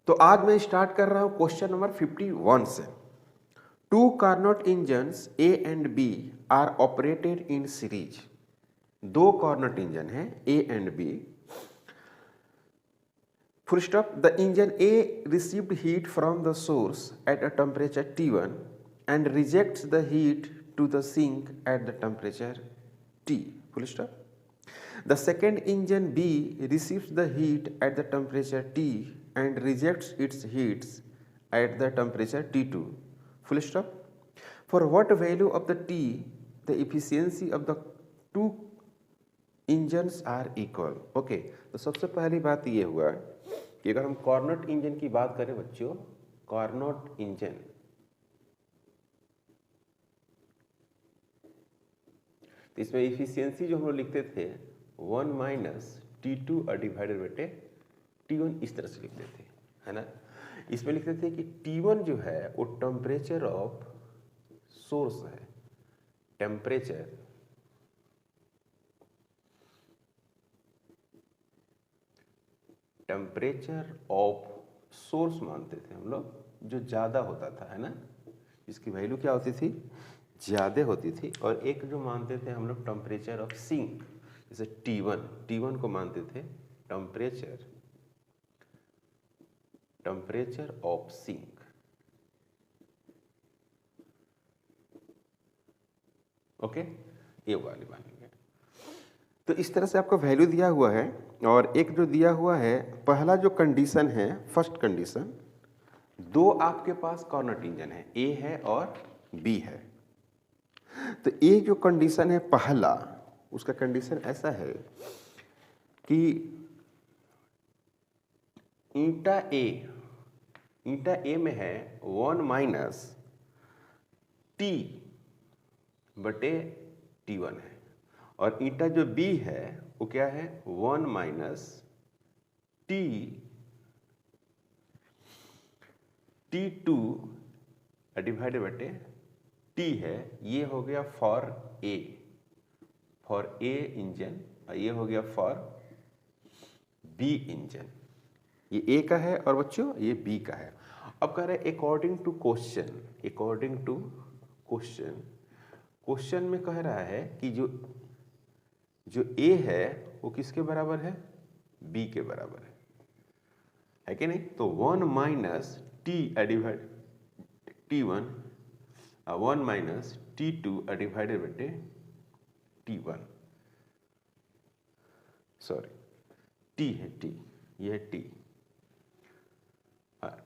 तो आज मैं स्टार्ट कर रहा हूं क्वेश्चन नंबर 51 से। Two Carnot engines A and B are operated in series. दो कार्नोट इंजन है A and B. Full stop. The engine A received heat from the source at a temperature T1 and rejects the heat to the sink at the temperature T. Full stop. The second engine B receives the heat at the temperature T and rejects its heats at the temperature T2. Full stop. For what value of the T, the efficiency of the two engines are equal. Okay, तो सबसे पहली बात ये हुआ कि अगर हम Carnot engine की बात करें बच्चों, कार्नोट इंजन तो इसमें इफिशियंसी जो हम लोग लिखते थे 1 माइनस T2 डिवाइडेड बटे T1, इस तरह से लिखते थे, है ना। इसमें लिखते थे कि T1 जो है वो टेम्परेचर ऑफ सोर्स है, टेम्परेचर ऑफ सोर्स मानते थे हम लोग, जो ज़्यादा होता था, है ना। इसकी वैल्यू क्या होती थी, ज़्यादा होती थी। और एक जो मानते थे हम लोग टेम्परेचर ऑफ सिंक, जैसे T1 को मानते थे टेम्परेचर ऑफ सिंक। ओके, ये वाली मानेंगे। तो इस तरह से आपको वैल्यू दिया हुआ है। और एक जो दिया हुआ है, पहला जो कंडीशन है, फर्स्ट कंडीशन, दो आपके पास कार्नोट इंजन है, ए है और बी है। तो ए जो कंडीशन है पहला, उसका कंडीशन ऐसा है कि ईटा ए में है 1 माइनस टी बटे T1 है। और ईटा जो बी है वो क्या है, 1 माइनस T2 डिवाइडेड बटे T है। ये हो गया फॉर ए इंजन, और ये हो गया फॉर बी इंजन। ये ए का है और बच्चों ये बी का है। अब कह रहे हैं अकॉर्डिंग टू क्वेश्चन में कह रहा है कि जो ए है वो किसके बराबर है, बी के बराबर है कि नहीं। तो 1 minus T divide T1, 1 minus T2 divided बटे T1, सॉरी T है, T, ये है T।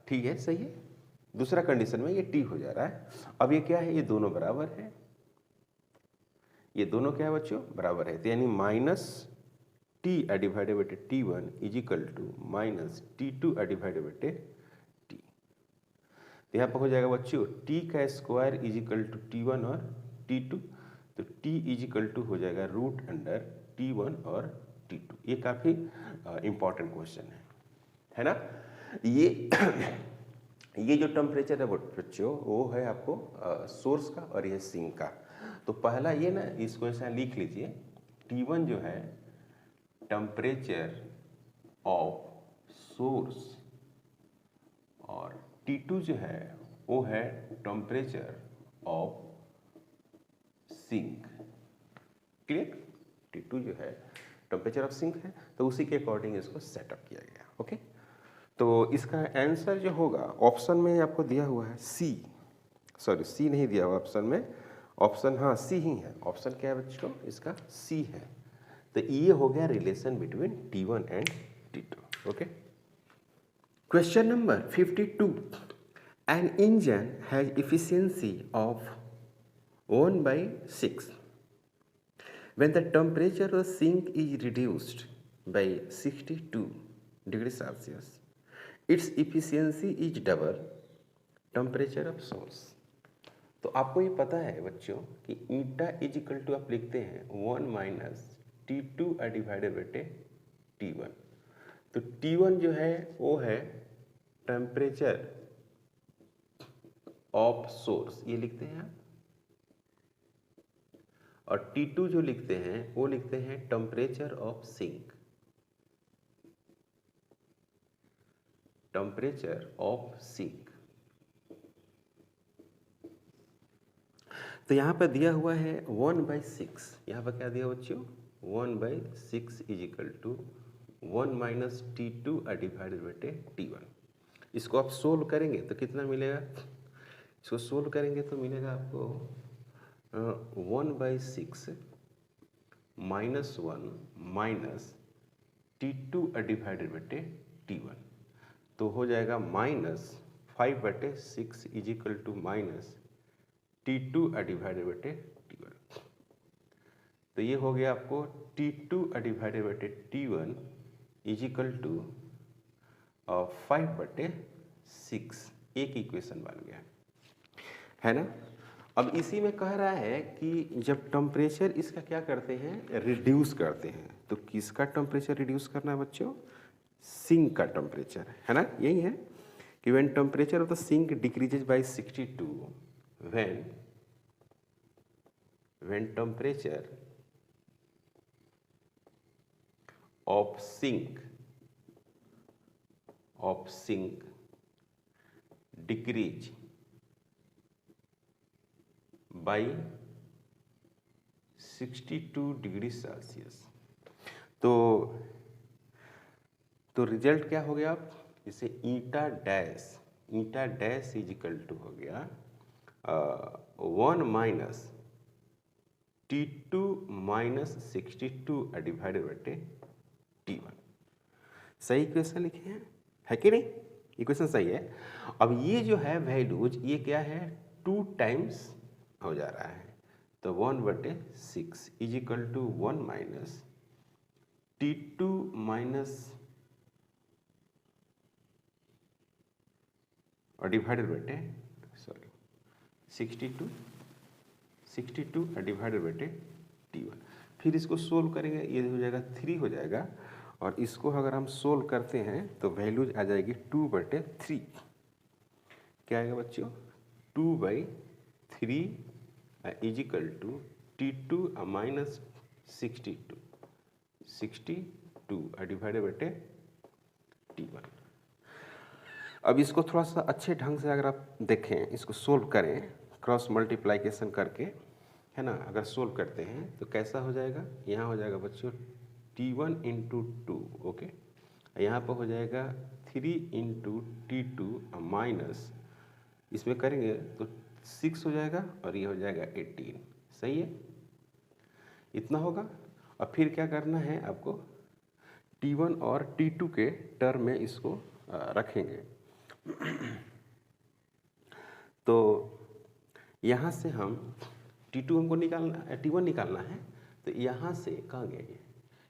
ठीक है, सही है। दूसरा कंडीशन में ये T हो जा रहा है। अब ये क्या है, ये दोनों बराबर है। ये दोनों क्या है बच्चों, बराबर है। तो यानी माइनस T डिवाइडेड बटे T1 is equal to minus T2 divided बटे T। तो यहाँ पर हो जाएगा बच्चों T का square is equal to T1 और T2। तो T इज इक्वल टू हो जाएगा रूट अंडर T1 और T2। ये काफ़ी इंपॉर्टेंट क्वेश्चन है ना। ये जो टेम्परेचर है बच्चों वो है आपको सोर्स का और ये सिंक का। तो पहला ये ना, इसको ऐसा लिख लीजिए, T1 जो है टेम्परेचर ऑफ सोर्स और T2 जो है वो है temperature of sink. Clear. T2 जो है टेम्परेचर ऑफ सिंक है, तो उसी के अकॉर्डिंग इसको सेटअप किया गया। ओके, तो इसका आंसर जो होगा ऑप्शन में आपको दिया हुआ है सी नहीं दिया हुआ ऑप्शन में, ऑप्शन हाँ सी ही है। ऑप्शन क्या है बच्चों, इसका सी है। तो ये हो गया relation between T1 and T2। Okay, question number 52। An engine has efficiency of 1/6 when the temperature of sink is reduced by 62 degrees Celsius. Its efficiency is double temperature of source. तो आपको ये पता है बच्चों कि ईटा इज इक्वल टू आप लिखते हैं 1 माइनस T2 डिवाइडेड बटे T1। तो T1 जो है वो है टेम्परेचर ऑफ सोर्स, ये लिखते हैं आप। और T2 जो लिखते हैं वो लिखते हैं temperature of sink. Temperature of sink. तो यहाँ पर दिया हुआ है 1/6, यहाँ पर क्या दिया बच्चों 1/6 is equal to 1 minus T2 divided by T1। इसको आप सोल्व करेंगे तो कितना मिलेगा, इसको सोल्व करेंगे तो मिलेगा आपको 1/6 minus 1 minus T2 divided by T1, तो हो जाएगा -5/6 is equal to minus T2 divided by T1। तो ये हो गया आपको T2 divided by T1 is equal to 5/6, एक इक्वेशन बन गया है ना। अब इसी में कह रहा है कि जब टेम्परेचर इसका क्या करते हैं, रिड्यूस करते हैं, तो किसका टेम्परेचर रिड्यूस करना है बच्चों, सिंक का टेम्परेचर, है ना। यही है कि when temperature of the sink decreases by 62, when temperature of sink decrease by 62 degree Celsius, तो रिजल्ट क्या हो गया, आप इसे eta dash is equal to हो गया 1 minus T2 minus 62 divided by T1। सही इक्वेशन लिखे हैं, है कि नहीं, इक्वेशन सही है। अब ये जो है वैल्यूज, ये क्या है 2 टाइम्स हो जा रहा है, तो 1/6 is equal to 1 minus T2 minus और divided by 62 divided by T1। फिर इसको सोल्व करेंगे, ये हो जाएगा 3 हो जाएगा, और इसको अगर हम सोल्व करते हैं तो वैल्यूज आ जाएगी 2/3। क्या आएगा बच्चों 2/3 is equal to T2 minus 62 divided by T1। अब इसको थोड़ा सा अच्छे ढंग से अगर आप देखें, इसको सोल्व करें क्रॉस मल्टीप्लाइकेशन करके, है ना। अगर सोल्व करते हैं तो कैसा हो जाएगा, यहाँ हो जाएगा बच्चों T1 इंटू 2, ओके, यहाँ पर हो जाएगा 3 इंटू T2 माइनस, इसमें करेंगे तो 6 हो जाएगा, और ये हो जाएगा 18, सही है, इतना होगा। और फिर क्या करना है आपको, T1 और T2 के टर्म में इसको रखेंगे। तो यहाँ से हम T2 हमको निकालना, T1 निकालना है, तो यहाँ से कहाँ गया ये,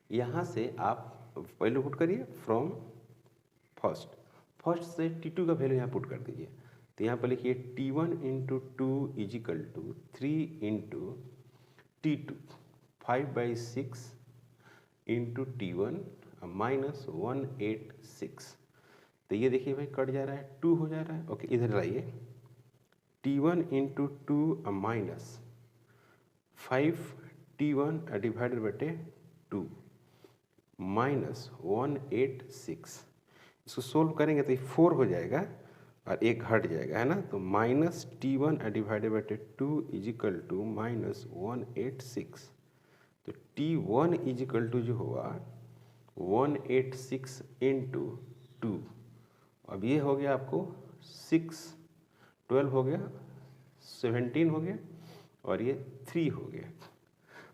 यहाँ से आप वैल्यू पुट करिए फ्रॉम फर्स्ट से T2 का वैल्यू यहाँ पुट कर दीजिए। तो यहाँ पर लिखिए T1 into 2 is equal to 3 into T2, 5/6 into T1 minus 186। तो ये देखिए भाई कट जा रहा है, 2 हो जा रहा है, ओके, इधर लाइए T1 into 2 minus 5T1 divided by 2 minus 186। इसको सोल्व करेंगे तो ये 4 हो जाएगा और एक घट जाएगा, है ना। तो minus T1 divided by 2 is equal to minus 186। तो T1 इज इक्वल टू जो हुआ 186 इंटू 2, अब ये हो गया आपको 6, 12 हो गया, 17 हो गया, और ये 3 हो गया।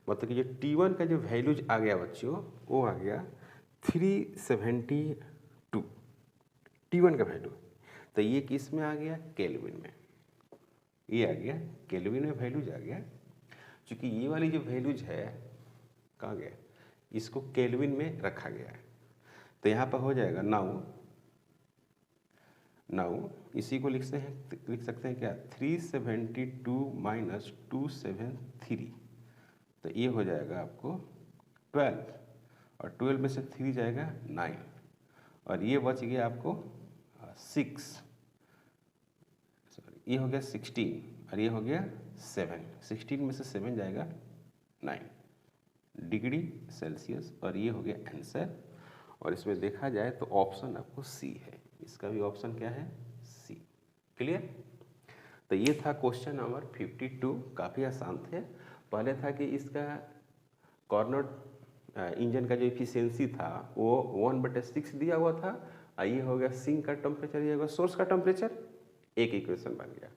मतलब कि जो T1 का जो वैल्यूज आ गया बच्चों, वो आ गया 372 T1 का वैल्यू। तो ये किस में आ गया, केल्विन में, ये आ गया केल्विन में वैल्यूज आ गया। क्योंकि ये वाली जो वैल्यूज है कहाँ गया, इसको केल्विन में रखा गया है। तो यहाँ पर हो जाएगा नाउ इसी को लिख सकते हैं क्या 372 माइनस 273। तो ये हो जाएगा आपको 12, और 12 में से 3 जाएगा 9, और ये बच गया आपको 6, सॉरी ये हो गया 16, और ये हो गया 7। 16 में से 7 जाएगा 9 डिग्री सेल्सियस, और ये हो गया आंसर। और इसमें देखा जाए तो ऑप्शन आपको सी है। इसका भी ऑप्शन क्या है? सी। क्लियर? तो ये था क्वेश्चन नंबर 52। काफ़ी आसान थे। पहले था कि इसका कॉर्नट इंजन का जो इफिशियंसी था वो 1/6 दिया हुआ था, और ये हो गया सिंक का टेम्परेचर, ये होगा सोर्स का टेम्परेचर। एक इक्वेशन बन गया।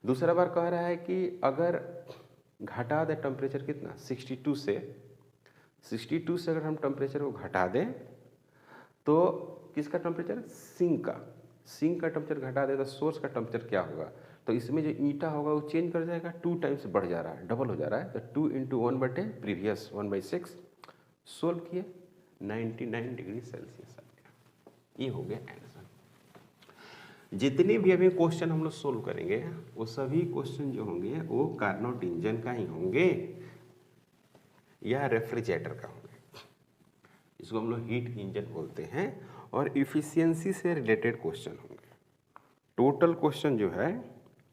दूसरा बार कह रहा है कि अगर घटा दे टेम्परेचर कितना 62 से अगर हम टेम्परेचर को घटा दें तो किसका टेम्परेचर? सिंक का टेम्परेचर घटा दे तो सोर्स का टेम्परेचर क्या होगा? तो इसमें जो ईटा होगा वो चेंज कर जाएगा, 2 टाइम्स बढ़ जा रहा है, डबल हो जा रहा है। तो 2 × 1 प्रीवियस 1/6 सोल्व किए, 99 डिग्री सेल्सियस आ गया। ये हो गया आंसर। जितने भी अभी क्वेश्चन हम लोग सोल्व करेंगे वो सभी क्वेश्चन जो होंगे वो कार्नोट इंजन का ही होंगे या रेफ्रिजरेटर का होंगे। इसको हम लोग हीट इंजन बोलते हैं और इफिशियंसी से रिलेटेड क्वेश्चन होंगे। टोटल क्वेश्चन जो है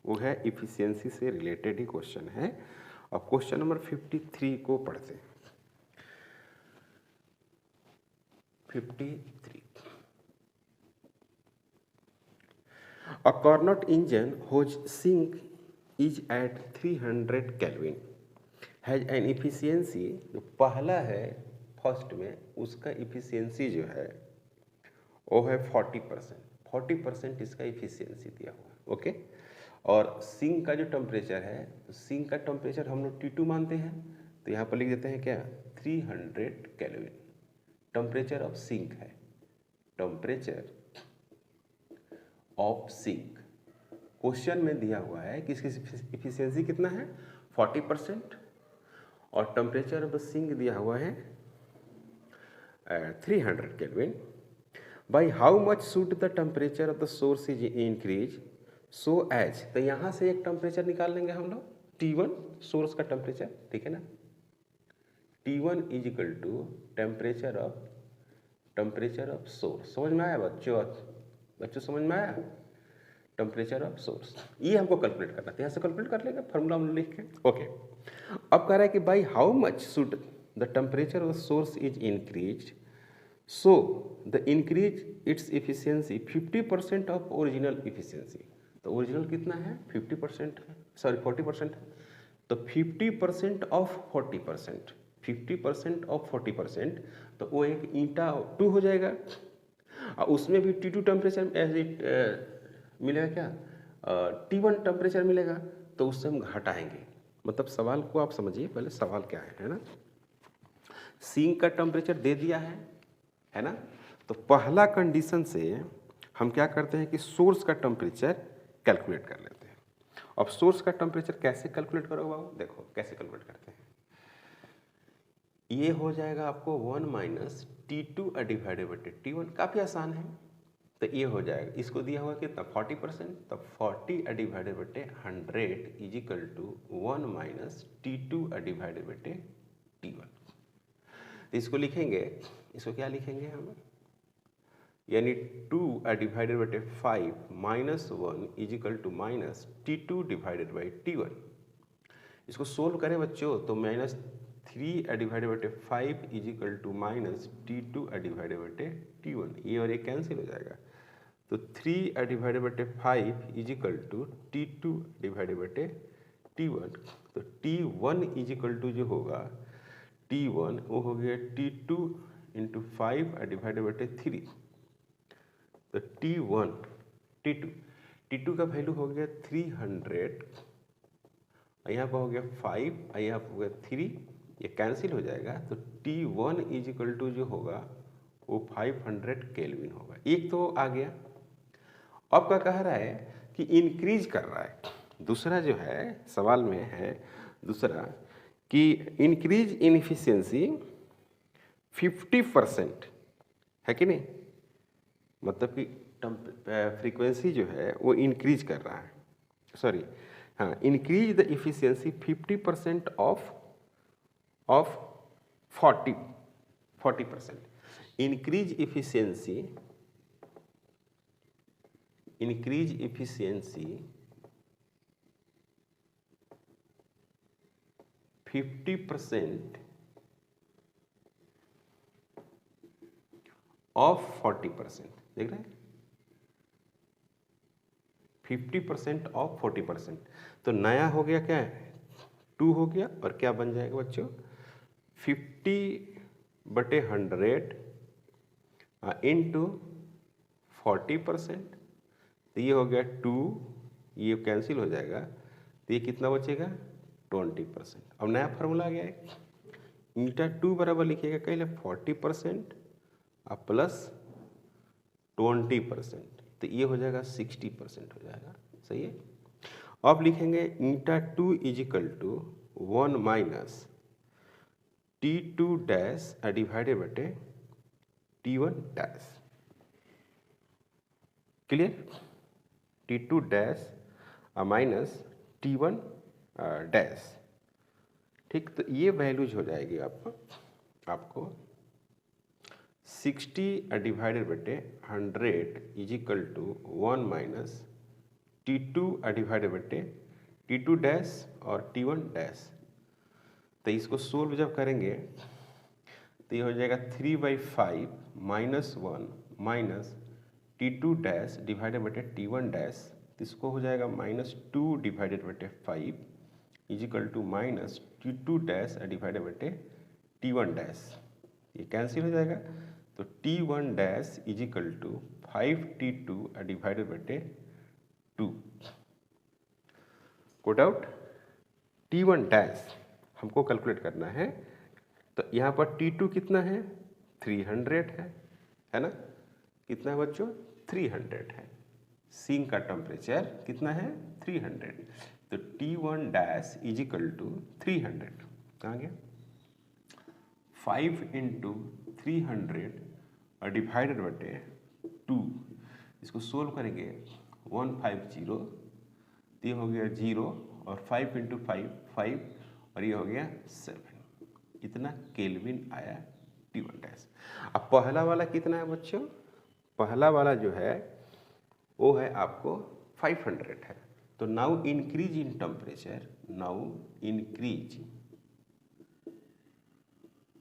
वो है इफिशियंसी से रिलेटेड ही क्वेश्चन है। अब क्वेश्चन नंबर 53 को पढ़ते हैं। 53 A Carnot engine whose sink is at 300 Kelvin has an efficiency। जो पहला है फर्स्ट में, उसका इफिशियंसी जो है वो है 40%। 40% इसका इफिशियंसी दिया हुआ है। ओके। और सिंक का जो टेम्परेचर है, तो सिंक का टेम्परेचर हम लोग T2 मानते हैं, तो यहाँ पर लिख देते हैं क्या? 300 केल्विन टेम्परेचर ऑफ सिंक है। टेम्परेचर ऑफ सिंक क्वेश्चन में दिया हुआ है कि इसकी इफिशियंसी कितना है? 40%, और टेम्परेचर ऑफ द सिंक दिया हुआ है 300 Kelvin. By how much should the temperature of the source is increase so as. तो यहाँ से एक टेम्परेचर निकाल लेंगे हम लोग, T1 सोर्स का टेम्परेचर, ठीक है ना। T1 is equal to temperature of source. समझ में आया बच्चों समझ में आया? टेम्परेचर ऑफ सोर्स ये हमको कैलकुलेट करना था, यहाँ से कैलकुलेट कर लेंगे फॉर्मूला हम लिख के। ओके। अब कह रहा है कि by how much should the temperature of source is increase so the increase its efficiency 50% of original efficiency. तो ओरिजिनल कितना है? 50% है, सॉरी 40% है। तो 50% ऑफ 40%, 50% ऑफ 40%, तो वो एक ईंटा 2 हो जाएगा, और उसमें भी T2 टेम्परेचर एज इट मिलेगा क्या? T1 टेम्परेचर मिलेगा, तो उससे हम घटाएंगे। मतलब सवाल को आप समझिए, पहले सवाल क्या है ना। सिंक का टेम्परेचर दे दिया है ना। तो पहला कंडीशन से हम क्या करते हैं कि सोर्स का टेम्परेचर कैलकुलेट कर लेते हैं। अब सोर्स का टेम्परेचर कैसे कैलकुलेट करोगे बाबू? देखो कैसे कैलकुलेट करते हैं। ये हो जाएगा आपको 1 - T2 डिवाइडेड बाई T1। काफ़ी आसान है। तो ये हो जाएगा, इसको दिया हुआ कितना? 40%। तो 40 divided by 100 is equal to 1 - T2 divided by T1। तो इसको लिखेंगे, इसको क्या लिखेंगे हम? यानी 2 divided by 5 - 1 is equal to -T2 divided by T1। इसको सोल्व करें बच्चों तो -3 divided by 5 is equal to -T2 divided by T1। ये और ये कैंसिल हो जाएगा। तो 3 divided by 5 is equal to T2 divided by T1। तो T1 इज इक्वल टू जो होगा T1 वो हो गया T2 × 5 डिवाइडेड बाई 3। तो T2 का वैल्यू हो गया 300, यहाँ पर हो गया 5, यहाँ पर हो गया 3, ये कैंसिल हो जाएगा। तो T1 इज इक्वल टू जो होगा वो 500 केल्विन होगा। एक तो आ गया। अब क्या कह रहा है कि इंक्रीज कर रहा है। दूसरा जो है सवाल में है दूसरा कि इंक्रीज इन इफिशियंसी 50% है कि नहीं। मतलब कि फ्रीक्वेंसी जो है वो इंक्रीज कर रहा है, सॉरी हाँ, increase the efficiency 50% of 40%। Increase efficiency 50% of 40%। देख रहे हैं 50% ऑफ 40%। तो नया हो गया क्या है 2 हो गया, और क्या बन जाएगा बच्चों 50/100 इंटू 40%। तो ये हो गया 2, ये कैंसिल हो जाएगा, तो ये कितना बचेगा 20%। अब नया फार्मूला आ गया है, ईटा 2 बराबर लिखिएगा पहले 40% और प्लस 20%, तो ये हो जाएगा 60% हो जाएगा। सही है। अब लिखेंगे eta 2 is equal to 1 minus T2 dash divided बटे T1 dash. Clear. T2 dash minus T1 dash. ठीक, तो ये वैल्यूज हो जाएगी आपको 60 डिवाइडेड बटे 100 is equal to 1 minus T2 divided बटे T2 डैश और T1 डैश। तो इसको सोल्व जब करेंगे तो ये हो जाएगा 3/5 minus 1 minus T2 dash divided बटे T1 डैश। तो इसको हो जाएगा -2 डिवाइडेड बटे 5 is equal to minus T2 dash divided बटे T1 डैश। ये कैंसिल हो जाएगा, तो T1 dash is equal to 5T2 divided बटे 2। Quote out. T1 डैश हमको कैलकुलेट करना है, तो यहाँ पर T2 कितना है 300 है ना। कितना है बच्चों 300 है। सिंक का टेम्परेचर कितना है 300, तो T1 डैश इजिकल टू 300 कहाँ गया 5 इंटू 300 डिवाइडेड बटे 2। इसको सोल्व करेंगे 150, तो ये हो गया 0 और 5 इंटू 5 और ये हो गया 7। इतना केल्विन आया T1 डैश। अब पहला वाला कितना है बच्चों, पहला वाला जो है वो है आपको 500 है। तो now increase in temperature, now increase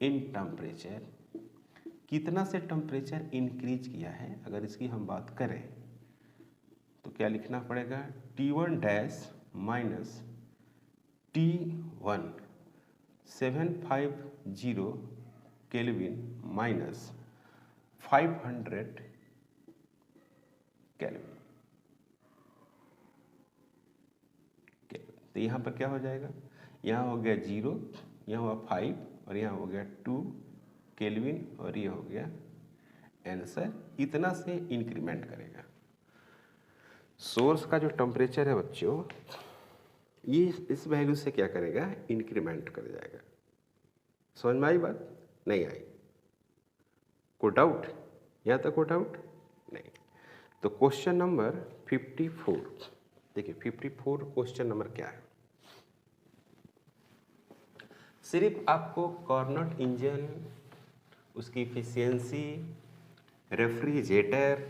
in temperature, कितना से टेम्परेचर इंक्रीज किया है अगर इसकी हम बात करें तो क्या लिखना पड़ेगा T1 dash minus T1 750 kelvin minus 500 kelvin. तो यहाँ पर क्या हो जाएगा, यहाँ हो गया 0, यहाँ हुआ 5 और यहाँ हो गया 2 केल्विन और ये हो गया आंसर। इतना से इंक्रीमेंट करेगा। सोर्स का जो टेम्परेचर है बच्चों, ये इस वैल्यू से क्या करेगा इंक्रीमेंट कर जाएगा। समझ में आई बात, नहीं आई? कोट आउट, यहाँ तक कोट आउट नहीं। तो क्वेश्चन नंबर 54 देखिए, 54 क्वेश्चन नंबर क्या है। सिर्फ आपको कार्नोट इंजन, उसकी इफिशियंसी, रेफ्रिजरेटर,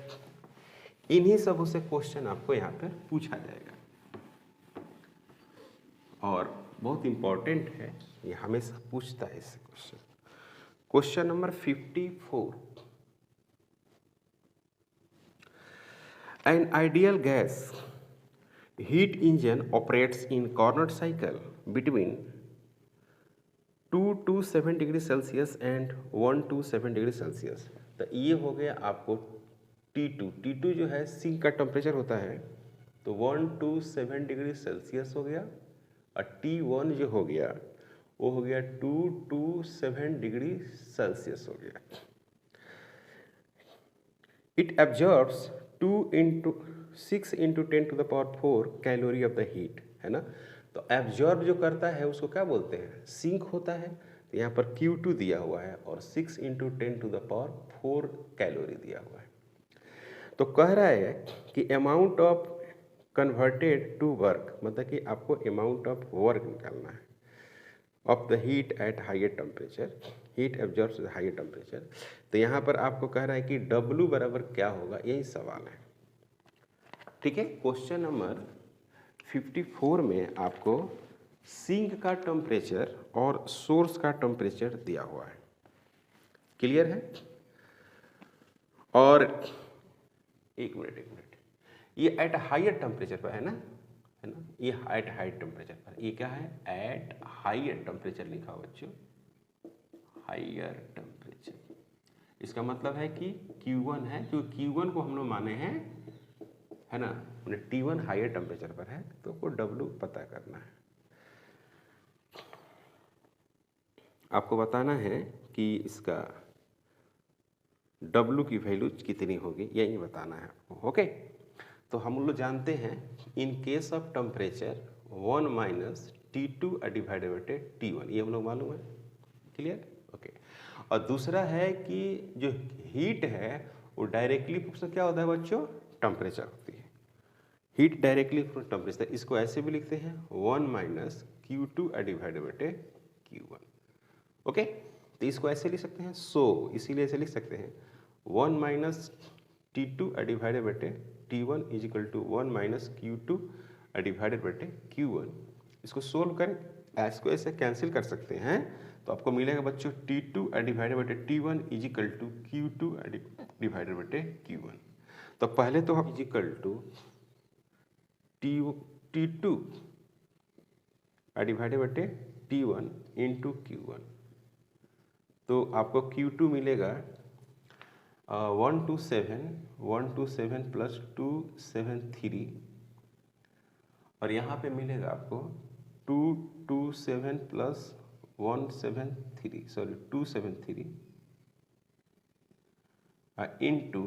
इन्हीं सबों से क्वेश्चन आपको यहाँ पर पूछा जाएगा और बहुत इंपॉर्टेंट है, ये हमेशा पूछता है इससे question. Question number 54, an ideal gas heat engine operates in Carnot cycle between 2 to 7 degree Celsius and 1 to 7 degree Celsius. तो ये हो गया आपको T2 जो है सिंक का टेम्परेचर होता है, तो 1 to 7 डिग्री सेल्सियस हो गया, और T1 जो हो गया वो हो गया 2 to 7 डिग्री सेल्सियस हो गया। It absorbs 6 into 10 to the power 4 calorie of the heat, है ना। तो एब्जॉर्ब जो करता है उसको क्या बोलते हैं, सिंक होता है। तो यहाँ पर Q2 दिया हुआ है और 6 into 10 to the power 4 calorie दिया हुआ है। तो कह रहा है कि amount of converted to work, मतलब कि आपको अमाउंट ऑफ वर्क निकालना है of the heat at higher temperature, heat absorbs at higher temperature. तो यहाँ पर आपको कह रहा है कि W बराबर क्या होगा, यही सवाल है। ठीक है, क्वेश्चन नंबर 54 में आपको सिंक का टेम्परेचर और सोर्स का टेम्परेचर दिया हुआ है। क्लियर है? और एक मिनट, ये एट हायर टेम्परेचर पर है ना, ये एट हायर टेम्परेचर पर, ये क्या है, एट हायर टेम्परेचर लिखा हो बच्चों, हायर टेम्परेचर। इसका मतलब है कि Q1 है, क्योंकि Q1 को हम लोग माने हैं, है ना, T1 हायर टेम्परेचर पर है, तो को W पता करना है। आपको बताना है कि इसका W की वैल्यू कितनी होगी, यही बताना है आपको। ओके, तो हम लोग जानते हैं in case of temperature 1 minus T2 divided by T1, ये हम लोग मालूम है, क्लियर। ओके, और दूसरा है कि जो हीट है वो डायरेक्टली प्रोपोर्शनल क्या होता है बच्चों, टेम्परेचर होती है। हीट डायरेक्टली प्रोपोर्शनल टेम्परेचर, इसको ऐसे भी लिखते हैं 1 minus Q2 divided by Q1। Okay, तो इसको ऐसे लिख सकते हैं, सो इसीलिए ऐसे लिख सकते हैं 1 minus T2 divided by T1 is equal to 1 minus Q2 divided by Q1। इसको सोल्व करें, इसको ऐसे कैंसिल कर सकते हैं, तो आपको मिलेगा बच्चों T2 divided by T1 is equal to Q2 divided by Q1। तो पहले तो हम is equal to T2 divided by T1 into Q1, तो आपको Q2 मिलेगा 127 प्लस 273, और यहाँ पे मिलेगा आपको 227 प्लस 173, सॉरी 273 इंटू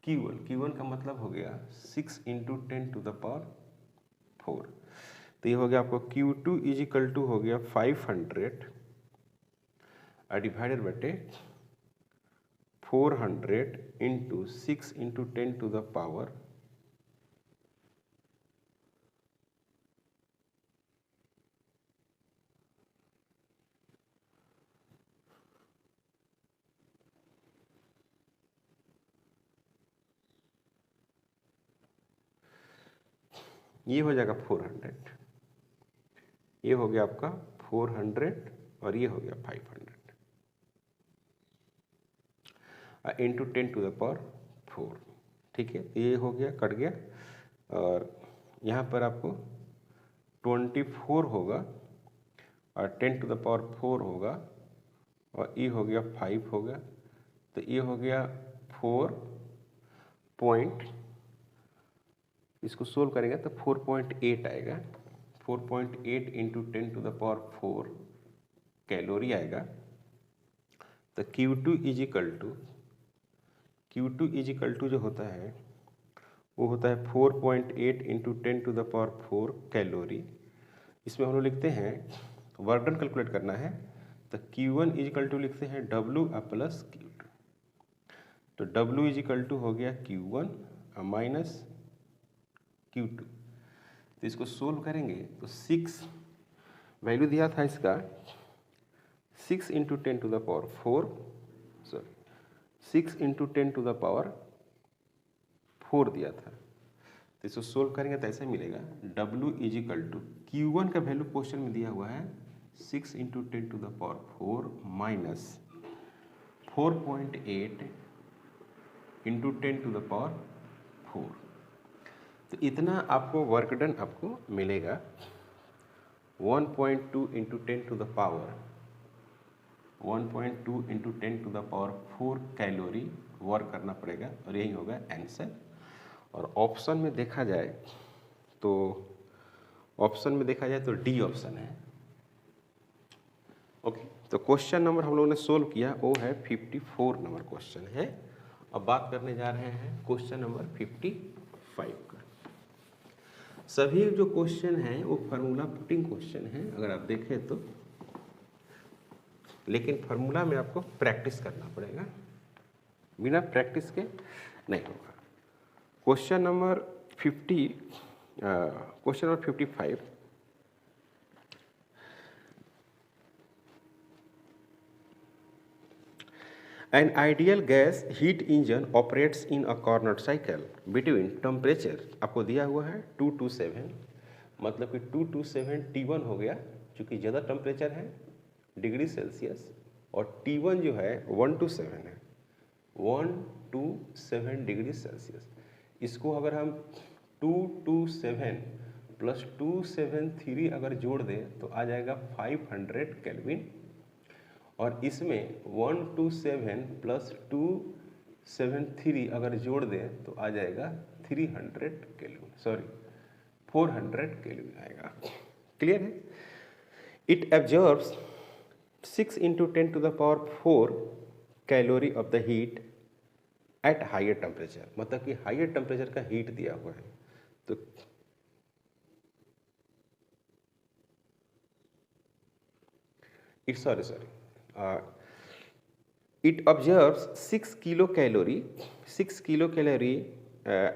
Q1 का मतलब हो गया 6 इंटू 10 टू द पावर 4। तो ये हो गया आपको Q2 इज इक्वल टू हो गया 500 divided by 400 into 6 into 10 to the power 4, ये हो जाएगा 400, ये हो गया आपका 400 और ये हो गया 500 इंटू 10 टू द पावर 4। ठीक है, ये हो गया, कट गया, और यहाँ पर आपको 24 होगा और 10 टू द पावर 4 होगा, और ये हो गया 5 हो गया, तो ये हो गया 4 पॉइंट, इसको सोल्व करेंगे तो 4.8 आएगा, 4.8 into 10 to the power 4 calorie आएगा। तो Q2 इज इक्वल टू जो होता है वो होता है 4.8 into 10 to the power 4 calorie. इसमें हम लोग लिखते हैं, वर्क डन कैलकुलेट करना है, तो Q1 इज इक्वल टू लिखते हैं W प्लस Q2, तो W इज इक्वल टू हो गया Q1 माइनस Q2। तो इसको सोल्व करेंगे तो 6 वैल्यू दिया था इसका 6 into 10 to the power 4, sorry 6 into 10 to the power 4 दिया था। तो इसको सोल्व करेंगे तो ऐसे मिलेगा W is equal to Q1 का वैल्यू क्वेश्चन में दिया हुआ है 6 into 10 to the power 4 minus 4.8 into 10 to the power 4। तो इतना आपको वर्क डन आपको मिलेगा 1.2 into 10 to the power 1.2 into 10 to the power 4 calorie work करना पड़ेगा, और यही होगा आंसर। और ऑप्शन में देखा जाए तो डी ऑप्शन है। ओके, तो क्वेश्चन नंबर हम लोगों ने सोल्व किया वो है 54 नंबर क्वेश्चन है। अब बात करने जा रहे हैं क्वेश्चन नंबर 55 का। सभी जो क्वेश्चन हैं वो फार्मूला पुटिंग क्वेश्चन हैं अगर आप देखें तो, लेकिन फार्मूला में आपको प्रैक्टिस करना पड़ेगा, बिना प्रैक्टिस के नहीं होगा। Question number 55, An ideal gas heat engine operates in a Carnot cycle between temperature, आपको दिया हुआ है 227, मतलब कि 227 T1 हो गया क्योंकि ज़्यादा टेम्परेचर है डिग्री सेल्सियस, और T1 जो है 127 है, 127 डिग्री सेल्सियस। इसको अगर हम 227 प्लस 273 अगर जोड़ दें तो आ जाएगा 500 केल्विन, और इसमें 127 प्लस 273 अगर जोड़ दें तो आ जाएगा 300 केल्विन, सॉरी 400 केल्विन आएगा। क्लियर है? It absorbs 6 into 10 to the power 4 calorie of the heat at higher temperature, मतलब कि हायर टेम्परेचर का हीट दिया हुआ है। तो it observes 6 kilo calorie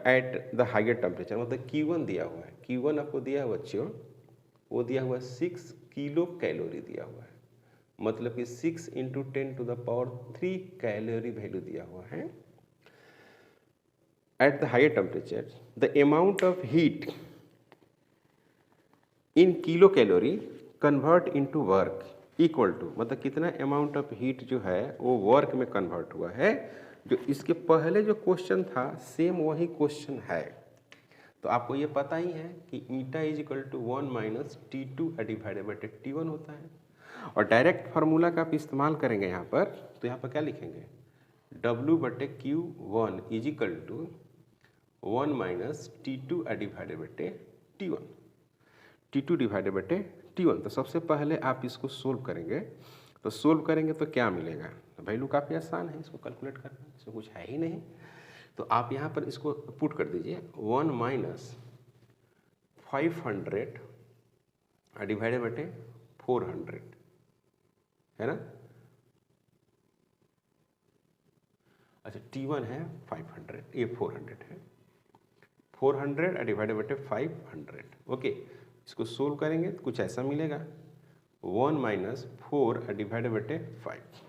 at the higher temperature, मतलब Q1 दिया हुआ है। Q1 आपको दिया है बच्चों, वो दिया हुआ 6 किलो कैलोरी दिया हुआ है, मतलब कि 6 into 10 to the power 3 calorie value दिया हुआ है। At the higher temperature the amount of heat in kilo calorie convert into work equal to, मतलब कितना अमाउंट ऑफ हीट जो है वो वर्क में कन्वर्ट हुआ है। जो इसके पहले जो क्वेश्चन था सेम वही क्वेश्चन है। तो आपको ये पता ही है कि eta is equal to 1 minus T2 divided by T1 होता है, और डायरेक्ट फार्मूला का आप इस्तेमाल करेंगे यहाँ पर, तो यहाँ पर क्या लिखेंगे, W/Q1 is equal to 1 minus T2 divided by T1, T2 divided by T1। तो सबसे पहले आप इसको सोल्व करेंगे, तो सोल्व करेंगे तो क्या मिलेगा, वैल्यू काफ़ी आसान है इसको कैलकुलेट करना, इसमें कुछ है ही नहीं। तो आप यहाँ पर इसको पुट कर दीजिए, 1 माइनस 500 डिवाइडेड बाई 400, है ना। अच्छा, T1 है 500, ये 400 है, 400 डिवाइडेड बाई 500। ओके, इसको सोल्व करेंगे तो कुछ ऐसा मिलेगा, 1 माइनस 4 डिवाइडेड बाई 5,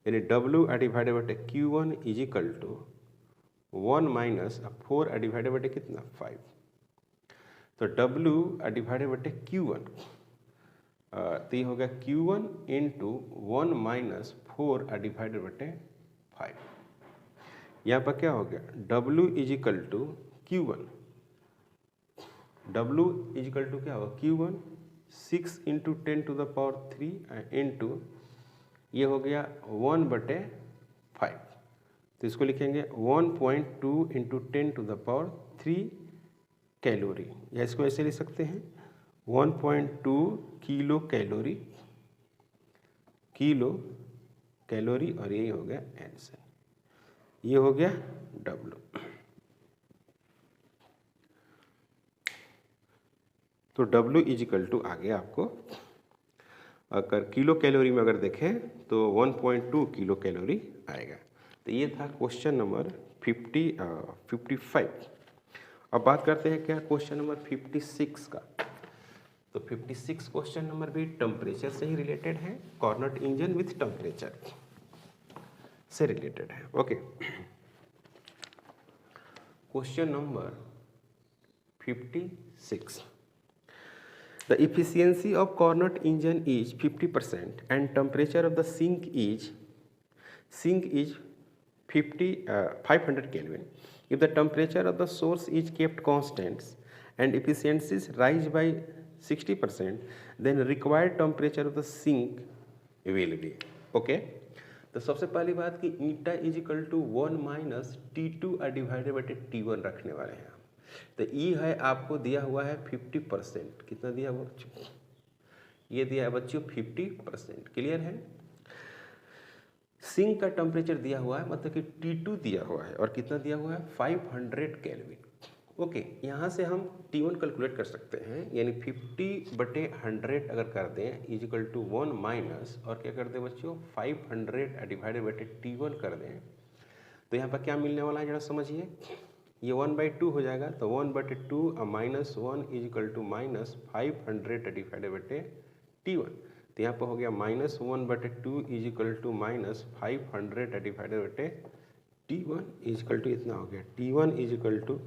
यानी W divided by Q1 is equal to 1 minus 4 divided by कितना 5। तो W डिवाइडेड बाई Q1, तो ये हो गया Q1 into 1 minus 4 divided by 5। यहाँ पर क्या हो गया, W is equal to Q1, W is equal to क्या होगा Q1 6 into 10 to the power 3 into ये हो गया 1/5, तो इसको लिखेंगे 1.2 into 10 to the power 3 calorie, या इसको ऐसे लिख सकते हैं 1.2 किलो कैलोरी, और ये हो गया आंसर, ये हो गया W। तो W इज इक्वल टू आ गया आपको, अगर किलो कैलोरी में अगर देखें तो 1.2 किलो कैलोरी आएगा। तो ये था क्वेश्चन नंबर 55। अब बात करते हैं क्या क्वेश्चन नंबर 56 का। तो 56 क्वेश्चन नंबर भी टेम्परेचर से ही रिलेटेड है, कॉर्नट इंजन विथ टेम्परेचर से रिलेटेड है। Okay, question number 56, the efficiency of Carnot engine is 50% and temperature of the sink is 500 Kelvin. If the temperature of the source is kept constant and efficiencies rise by 60%, then required temperature of the sink will be. Okay? तो सबसे पहली बात कि eta is equal to 1 minus T2 divided by T1 रखने वाले हैं। तो ई है आपको दिया हुआ है 50%, कितना दिया हुआ बच्चों, ये दिया है बच्चों 50%। क्लियर है। सिंक का टेम्परेचर दिया हुआ है, मतलब कि T2 दिया हुआ है, और कितना दिया हुआ है 500 केल्विन। ओके, यहाँ से हम T1 कैलकुलेट कर सकते हैं, यानी 50/100 अगर कर दें इज इक्वल टू 1 माइनस, और क्या कर दें बच्चों 500 डिवाइडेड बाई T1 कर दें, तो यहाँ पर क्या मिलने वाला है जरा समझिए, ये 1/2 हो जाएगा, तो 1/2 minus 1 is equal to minus 500 divided by T1। तो यहाँ पर हो गया minus 1/2 is equal to minus 500 divided by T1 is equal to इतना हो गया, T1 is equal to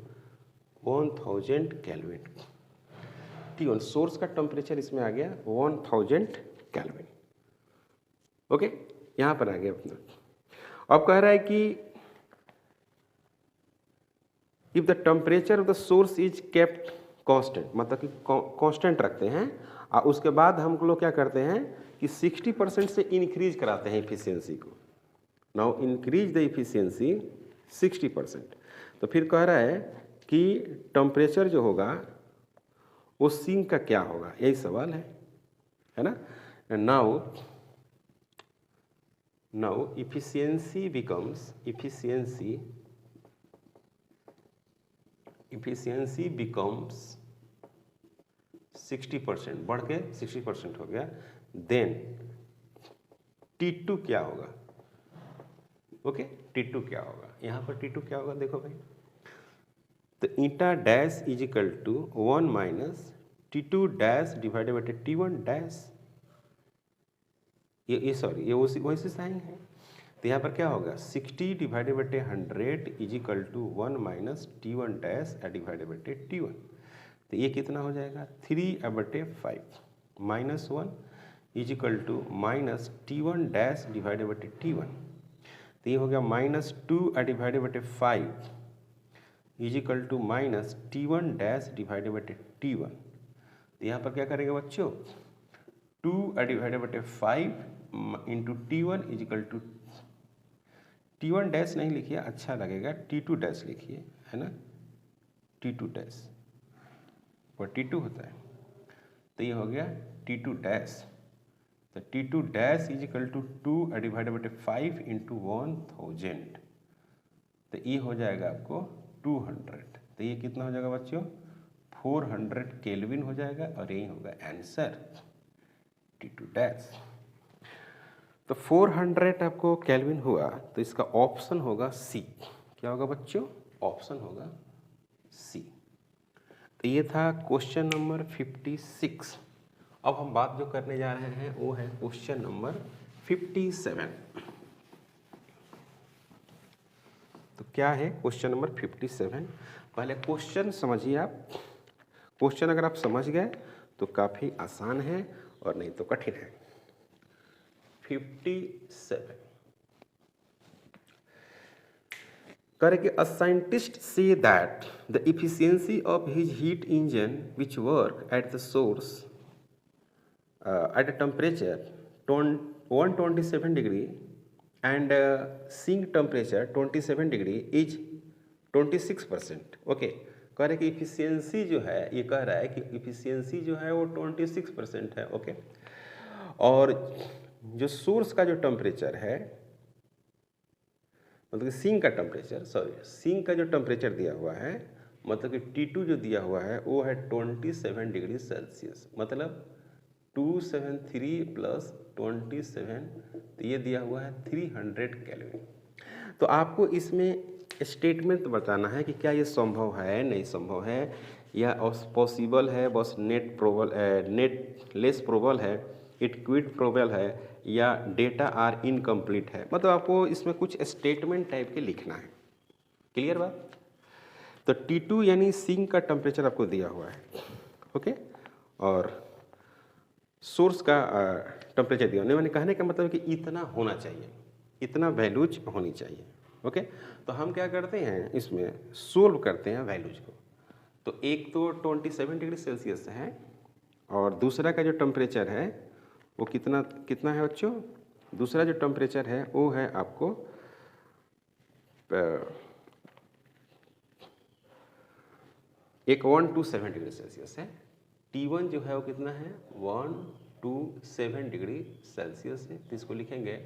1000 Kelvin. T1 source का टेम्परेचर इसमें आ गया 1000 केल्विन। ओके, यहाँ पर आ गया अपना। अब कह रहा है कि if the temperature of the source is kept constant, मतलब कि कांस्टेंट रखते हैं और उसके बाद हम लोग क्या करते हैं कि 60% से इंक्रीज कराते हैं इफिशियंसी को। Now increase the efficiency 60%। तो फिर कह रहा है कि टेम्परेचर जो होगा वो सिंक का क्या होगा, यही सवाल है ना। नाउ efficiency becomes 60%, बढ़ के 60% हो गया। देन T2 क्या होगा, ओके T2 क्या होगा, यहाँ पर T2 क्या होगा देखो भाई, तो eta dash is equal to 1 minus T2 dash divided by T1 dash, ये सॉरी ये वही से साइन है। तो यहाँ पर क्या होगा 60 divided by 100 is equal to 1 minus T1 dash divided by T1। तो ये कितना हो जाएगा 3/5 minus 1 is equal to minus T1 dash divided by T1। तो ये हो गया minus 2 divided by 5 is equal to minus T1 dash divided by T1। तो यहाँ पर क्या करेंगे बच्चों 2 divided by 5 into T1 is equal to T1 dash नहीं लिखिए, अच्छा लगेगा T2 डैश लिखिए, है ना, T2 डैश और T2 होता है। तो ये हो गया T2 डैश, तो T2 dash is equal to 2 divided by 5 into 1000। तो ये हो जाएगा आपको 200। तो ये कितना हो जाएगा बच्चों 400 केल्विन हो जाएगा और यही होगा आंसर T2 डैश। तो 400 आपको केल्विन हुआ, तो इसका ऑप्शन होगा सी। क्या होगा बच्चों, ऑप्शन होगा सी। तो ये था क्वेश्चन नंबर 56। अब हम बात जो करने जा रहे हैं वो है क्वेश्चन नंबर 57। तो क्या है क्वेश्चन नंबर 57। पहले क्वेश्चन समझिए आप, क्वेश्चन अगर आप समझ गए तो काफ़ी आसान है और नहीं तो कठिन है। 57 करेंगे a scientist say that the efficiency of his heat engine which work at the source at a temperature 127 degree and sink temperature 27 degree is 26%। Okay, कह रहे कि इफिशियंसी जो है, ये कह रहा है कि इफिशियंसी जो है वो 26% है। ओके, और जो सोर्स का जो टेम्परेचर है, मतलब कि सिंक का टेम्परेचर, सिंक का जो टेम्परेचर दिया हुआ है, मतलब कि T2 जो दिया हुआ है वो है 27 डिग्री सेल्सियस, मतलब 273 प्लस 27, तो ये दिया हुआ है 300 केल्विन। तो आपको इसमें स्टेटमेंट बताना है कि क्या ये संभव है, नहीं संभव है, या पॉसिबल है, बस नेट लेस प्रोबल है, इट क्विट प्रोबल है, या डेटा आर इनकम्प्लीट है। मतलब आपको इसमें कुछ स्टेटमेंट टाइप के लिखना है। क्लियर बात। तो T2 यानी सिंक का टेम्परेचर आपको दिया हुआ है, ओके, और सोर्स का टेम्परेचर दिया, मैंने कहने का मतलब कि इतना होना चाहिए, इतना वैल्यूज होनी चाहिए। ओके, तो हम क्या करते हैं इसमें सोल्व करते हैं वैल्यूज को। तो एक तो 27 डिग्री सेल्सियस है और दूसरा का जो टेम्परेचर है वो कितना है बच्चों, दूसरा जो टेम्परेचर है वो है आपको 127 डिग्री सेल्सियस है। T1 जो है वो कितना है 127 डिग्री सेल्सियस है। तो इसको लिखेंगे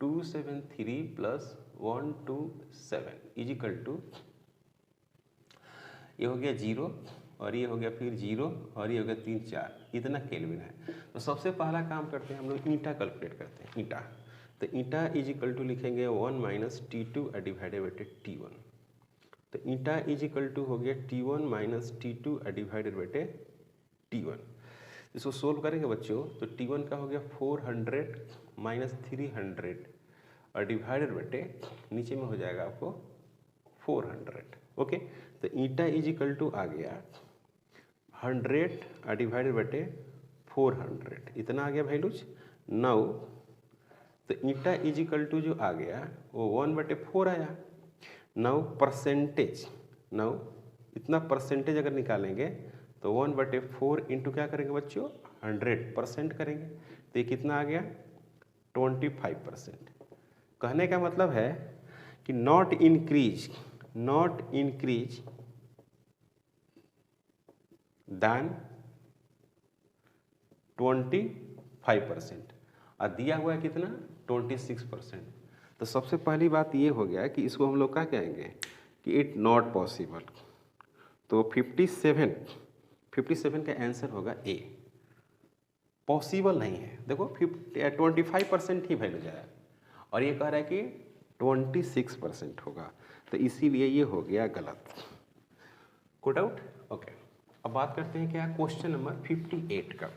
273 प्लस 127 इज इक्वल टू, ये हो गया 0 और ये हो गया फिर 0 और ये हो गया 3 4, इतना केल्विन है। तो सबसे पहला काम करते हैं हम लोग ईटा कैलकुलेट करते हैं, ईटा। तो ईटा इज इक्वल टू लिखेंगे 1 minus T2 divided by T1। तो ईटा इज इक्वल टू हो गया T1 minus T2 divided by T1। इसको सोल्व करेंगे बच्चों तो T1 का हो गया 400 माइनस 300 और डिवाइडेड बटे नीचे में हो जाएगा आपको 400। ओके, तो ईटा इज इक्वल टू आ गया 100 डिवाइडेड बटे 400, इतना आ गया वैल्यूज। नाउ तो ईटा इज इक्वल टू जो आ गया वो 1/4 आया। नाउ परसेंटेज, नाउ इतना परसेंटेज अगर निकालेंगे तो 1/4 इंटू क्या करेंगे बच्चों, 100% करेंगे, तो ये कितना आ गया 25%। कहने का मतलब है कि नॉट इंक्रीज दैन 25%, और दिया हुआ है कितना 26%। तो सबसे पहली बात ये हो गया कि इसको हम लोग क्या कहेंगे कि इट नॉट पॉसिबल। तो 57 का आंसर होगा ए, पॉसिबल नहीं है। देखो 25% ही वैल्यू जाए और ये कह रहा है कि 26% होगा, तो इसीलिए ये हो गया गलत। Coat out. ओके, अब बात करते हैं क्या क्वेश्चन नंबर 58 का।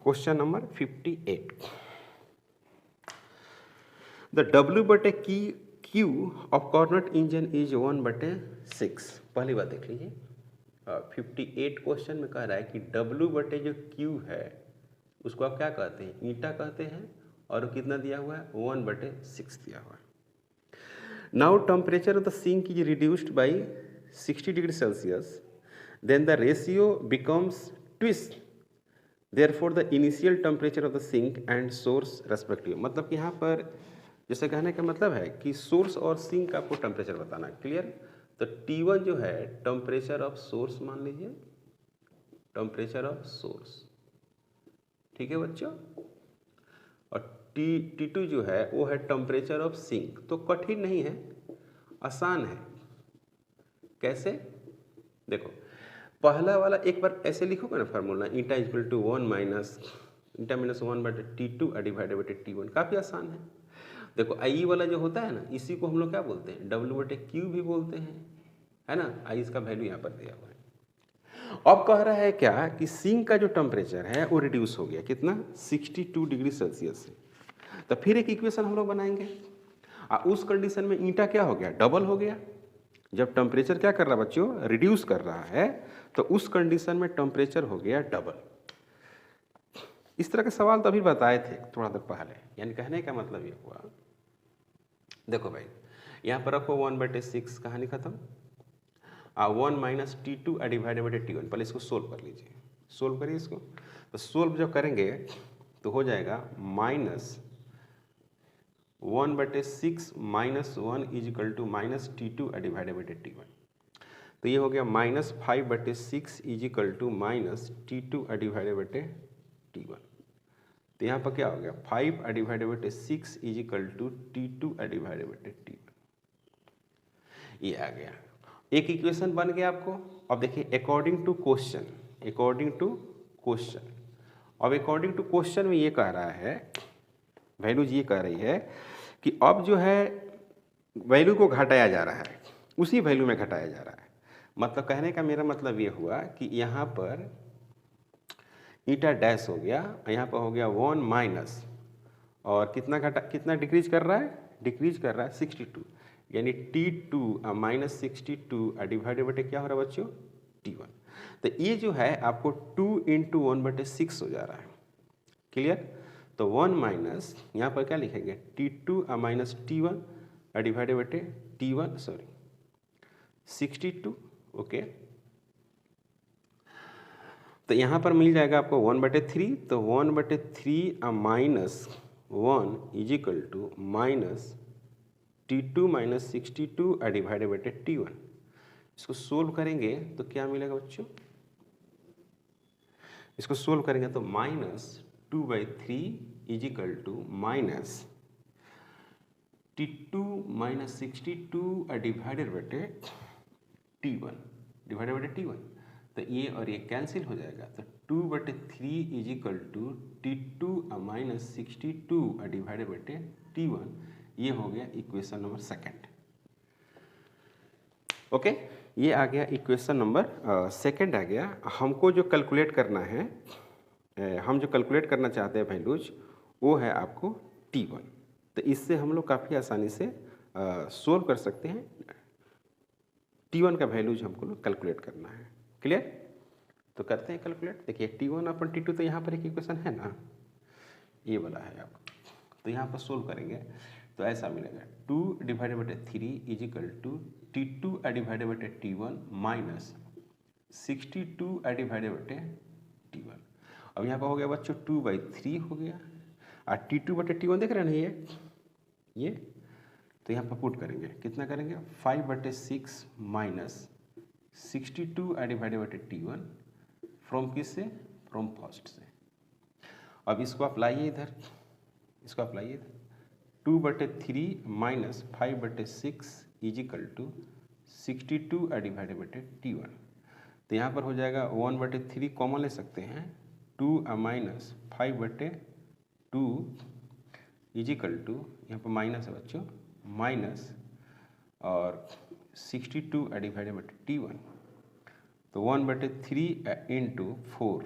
Question number 58, the W/Q of Carnot engine is 1/6। पहली बात देख लीजिए, 58 क्वेश्चन में कह रहा है कि W/Q है उसको आप क्या कहते हैं, ईटा कहते हैं, और कितना दिया हुआ है 1/6 दिया हुआ है। Now temperature of the sink is reduced by 60 degree Celsius, then the ratio becomes twist, therefore the initial temperature of the sink and source respective. मतलब कि यहाँ पर जैसे कहने का मतलब है कि सोर्स और सिंक का आपको टेम्परेचर बताना है, क्लियर। तो T1 जो है टेम्परेचर ऑफ सोर्स मान लीजिए, टेम्परेचर ऑफ सोर्स, ठीक है बच्चों, और T2 जो है वो है टेम्परेचर ऑफ सिंक। तो कठिन नहीं है, आसान है। कैसे, देखो पहला वाला एक बार ऐसे लिखोगे ना formula, eta equal to 1 minus eta minus 1/T2 divided by T1, काफ़ी आसान है। देखो आई वाला जो होता है ना, इसी को हम लोग क्या बोलते हैं, W/Q भी बोलते हैं, है ना। आई इसका वैल्यू यहाँ पर दिया हुआ है। अब कह रहा है क्या कि सिंक का जो टेम्परेचर है वो रिड्यूस हो गया, कितना 62 डिग्री सेल्सियस से। तो फिर एक इक्वेशन हम लोग बनाएंगे, उस कंडीशन में ईटा क्या हो गया, डबल हो गया। जब टेम्परेचर क्या कर रहा है बच्चों, रिड्यूस कर रहा है, तो उस कंडीशन में टेम्परेचर हो गया डबल। इस तरह के सवाल तो अभी बताए थे थोड़ा देर पहले, यानी कहने का मतलब ये हुआ, देखो भाई यहाँ पर रखो 1/6, कहानी खत्म। 1 minus T2 divided by T1, पहले इसको सोल्व कर लीजिए, सोल्व करिए इसको। तो सोल्व जब करेंगे तो हो जाएगा minus 1/6 minus 1 is equal to minus T2 divided by T1। तो ये हो गया minus 5/6 is equal to minus T2 divided by T1। तो यहाँ पर क्या हो गया 5 divided by 6 is equal to T2 divided by T1। ये आ गया, एक इक्वेशन बन गया आपको। अब देखिए अकॉर्डिंग टू क्वेश्चन, अब अकॉर्डिंग टू क्वेश्चन में ये कह रहा है, वैल्यूज ये कह रही है कि अब जो है वैल्यू को घटाया जा रहा है, उसी वैल्यू में घटाया जा रहा है। मतलब कहने का मेरा मतलब ये हुआ कि यहाँ पर ईटा डैश हो गया, यहाँ पर हो गया 1 माइनस, और कितना डिक्रीज कर रहा है, डिक्रीज कर रहा है 62, यानी T2 माइनस 62 डिवाइडेड बाई क्या हो रहा है बच्चों, T1। तो ये जो है आपको 2 इंटू 1/6 हो जा रहा है, क्लियर। तो 1 माइनस यहाँ पर क्या लिखेंगे T2 minus T1 divided by T1, sorry 62, okay. तो यहाँ पर मिल जाएगा आपको 1/3, तो 1/3 minus 1 is equal to minus T2 minus 62 divided by T1। इसको सोल्व करेंगे तो क्या मिलेगा बच्चों, इसको सोल्व करेंगे तो minus 2/3 is equal to minus T2 minus 62 divided by T1 तो ये और ये कैंसिल हो जाएगा। तो 2/3 is equal to T2 minus 62 divided by T1। ये हो गया इक्वेशन नंबर सेकंड, ओके। ये आ गया इक्वेशन नंबर सेकंड आ गया। हमको जो कैलकुलेट करना है, हम जो कैलकुलेट करना चाहते हैं वैल्यूज, वो है आपको T1। तो इससे हम लोग काफ़ी आसानी से सोल्व कर सकते हैं। T1 का वैल्यूज हमको कैलकुलेट करना है, क्लियर। तो करते हैं कैलकुलेट। देखिए T1 अपन T2, तो यहाँ पर एक इक्वेशन है ना, ये वाला है आपको। तो यहाँ पर सोल्व करेंगे तो ऐसा मिलेगा 2/3 is equal to T2/T1 minus 62/T1। अब यहाँ पर हो गया बच्चों 2/3 हो गया, और T2/T1 देख रहे हैं ना ये तो यहाँ पर पुट करेंगे, कितना करेंगे 5/6 माइनस 62/T1 फ्रॉम किस से, फ्रॉम फर्स्ट से। अब इसको आप लाइए इधर, 2/3 minus 5/6 is equal to 62/T1। तो यहाँ पर हो जाएगा 1/3 कॉमन ले सकते हैं, 2 माइनस 5/2 इज इक्वल टू, यहाँ पर माइनस है बच्चों, माइनस और 62/T1। तो 1/3 into 4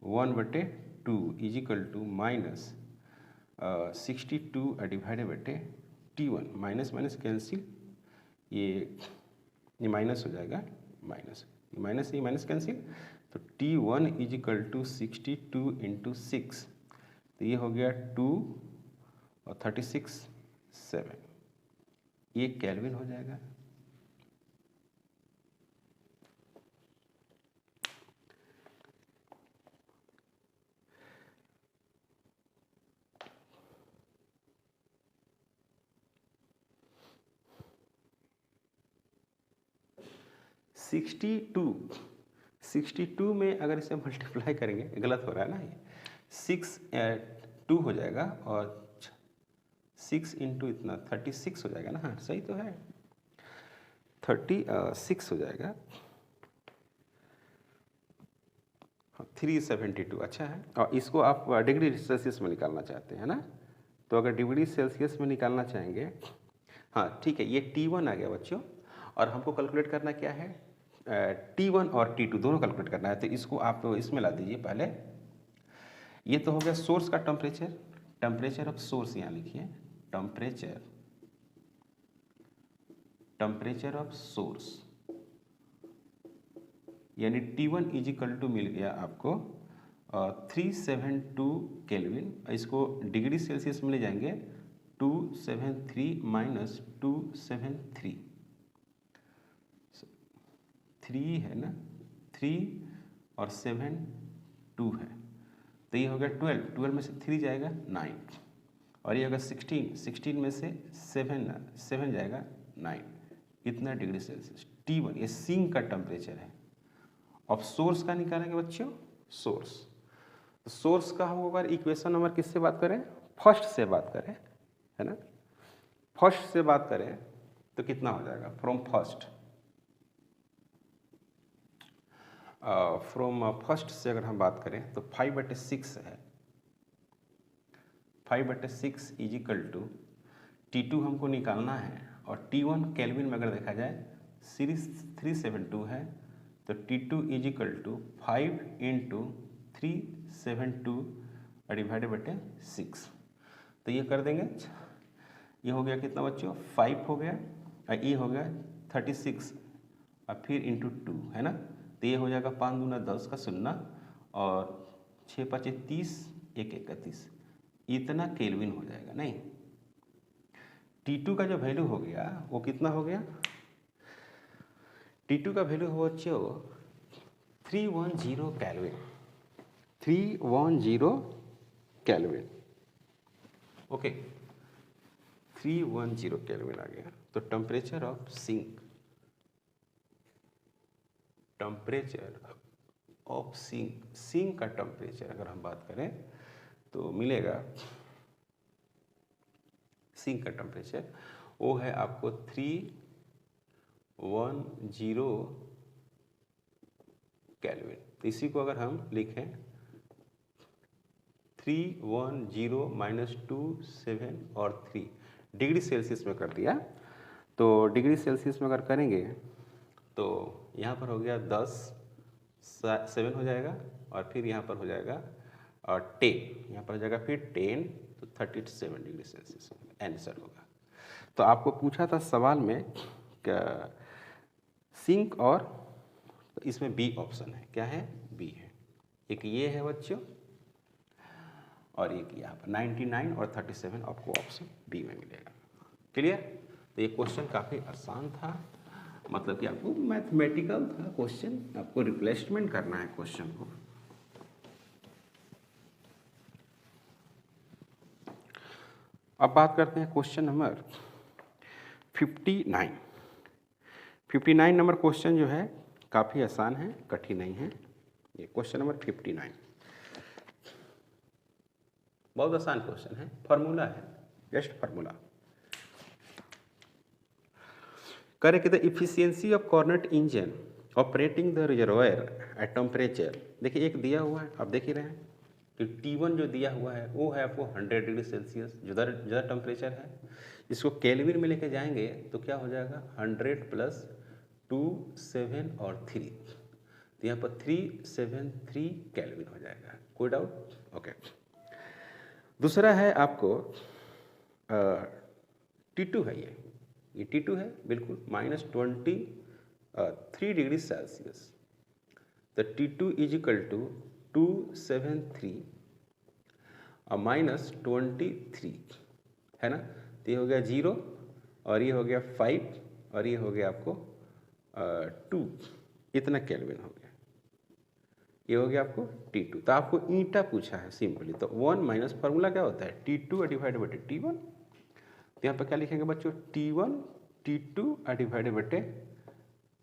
1/2 is equal to minus 62/T1। Minus minus cancel, ये माइनस हो जाएगा, माइनस ये माइनस कैंसिल, तो T1 is equal to 62 into 6, तो ये हो गया 2 और 36 7, ये केल्विन हो जाएगा। सिक्सटी टू में अगर इसे मल्टीप्लाई करेंगे, गलत हो रहा है ना, ये 2 हो जाएगा और 6 इंटू इतना 36 हो जाएगा ना, हाँ सही तो है, 36 हो जाएगा, 372 अच्छा है। और इसको आप डिग्री सेल्सियस में निकालना चाहते हैं ना, तो अगर डिग्री सेल्सियस में निकालना चाहेंगे, हाँ ठीक है, ये T1 आ गया बच्चों, और हमको कैलकुलेट करना क्या है, T1 और T2 दोनों कैलकुलेट करना है। तो इसको आप इसमें ला दीजिए पहले, ये तो हो गया सोर्स का टेम्परेचर ऑफ सोर्स, यहाँ लिखिए टेम्परेचर ऑफ सोर्स, यानी T1 इज इक्वल टू मिल गया आपको 372 केल्विन। इसको डिग्री सेल्सियस में ले जाएंगे, 273 माइनस 273, 3 है ना, 3 और 7 2 है, तो ये हो गया 12 में से 3 जाएगा 9, और ये होगा 16 में से 7 जाएगा 9, कितना डिग्री सेल्सियस। T1 ये सिंक का टेम्परेचर है। अब सोर्स का निकालेंगे बच्चों, सोर्स का हम अगर इक्वेशन नंबर किससे बात करें, फर्स्ट से बात करें, है ना, फर्स्ट से बात करें तो कितना हो जाएगा, फ्रॉम फर्स्ट से अगर हम बात करें तो 5/6 है, 5/6 इज इक्वल टू T2 हमको निकालना है, और T1 केल्विन में अगर देखा जाए सीरीज 372 है, तो T2 is equal to 5 into 372/6, तो ये कर देंगे, ये हो गया कितना बच्चों 5 हो गया, और ये हो गया 36 और फिर इंटू 2 है ना, तो ये हो जाएगा 5 दूना 10 का 0 और 6 5 30 1 31, इतना केल्विन हो जाएगा। नहीं, T2 का जो वैल्यू हो गया वो कितना हो गया, T2 का वैल्यू हो बच्चों 310 केल्विन, 310 केल्विन, ओके 310 केल्विन आ गया। तो टेम्परेचर ऑफ सिंक का टेम्परेचर अगर हम बात करें तो मिलेगा, सिंक का टेम्परेचर वो है आपको 310 केल्विन। तो इसी को अगर हम लिखें 310 माइनस 2 7 और 3 डिग्री सेल्सियस में कर दिया, तो डिग्री सेल्सियस में अगर करेंगे तो यहाँ पर हो गया 10 7 हो जाएगा, और फिर यहाँ पर हो जाएगा 10, यहाँ पर हो जाएगा फिर 10, तो 37 डिग्री सेल्सियस आंसर होगा। तो आपको पूछा था सवाल में क्या सिंक, और तो इसमें बी ऑप्शन है, क्या है, बी है, एक ये है बच्चों, और एक यहाँ पर 99 और 37 आपको ऑप्शन बी में मिलेगा। क्लियर? तो ये क्वेश्चन काफ़ी आसान था, मतलब कि आपको मैथमेटिकल था क्वेश्चन, आपको रिप्लेसमेंट करना है क्वेश्चन को। अब बात करते हैं क्वेश्चन नंबर 59। 59 नंबर क्वेश्चन जो है काफ़ी आसान है, कठिन नहीं है। ये क्वेश्चन नंबर 59 बहुत आसान क्वेश्चन है, फार्मूला है, जस्ट फार्मूला। करें कि the efficiency of Carnot engine operating the reservoir at temperature, देखिए एक दिया हुआ है, आप देख ही रहे हैं कि T1 जो दिया हुआ है वो है आपको 100 डिग्री सेल्सियस, ज़्यादा टेम्परेचर है। इसको केल्विन में लेके जाएंगे तो क्या हो जाएगा, 100 प्लस 2 7 और 3, तो यहाँ पर 373 केल्विन हो जाएगा। कोई डाउट? ओके। दूसरा है आपको T2 है, ये T2 है बिल्कुल -23 डिग्री सेल्सियस। तो T2 इज इक्वल टू 273 और -23 है ना, तो ये हो गया 0 और ये हो गया 5 और ये हो गया आपको 2, इतना केल्विन हो गया। ये हो गया आपको T2। तो आपको ईटा पूछा है सिंपली, तो 1 माइनस फार्मूला क्या होता है, T2 डिवाइड बाई T1। तो यहाँ पर क्या लिखेंगे बच्चों, T1 T2 divide by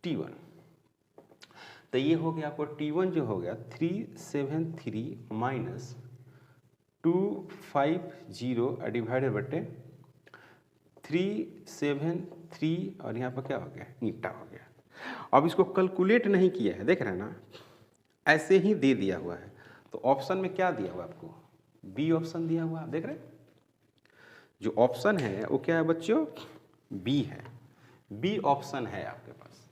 T1। तो ये हो गया आपको T1 जो हो गया 373 माइनस 250 डिवाइडेड बटे 373 और यहाँ पर क्या हो गया, ईटा हो गया। अब इसको कैलकुलेट नहीं किया है, देख रहे हैं ना, ऐसे ही दे दिया हुआ है। तो ऑप्शन में क्या दिया हुआ आपको, बी ऑप्शन दिया हुआ, देख रहे हैं। जो ऑप्शन है वो क्या है बच्चों, बी है, बी ऑप्शन है आपके पास।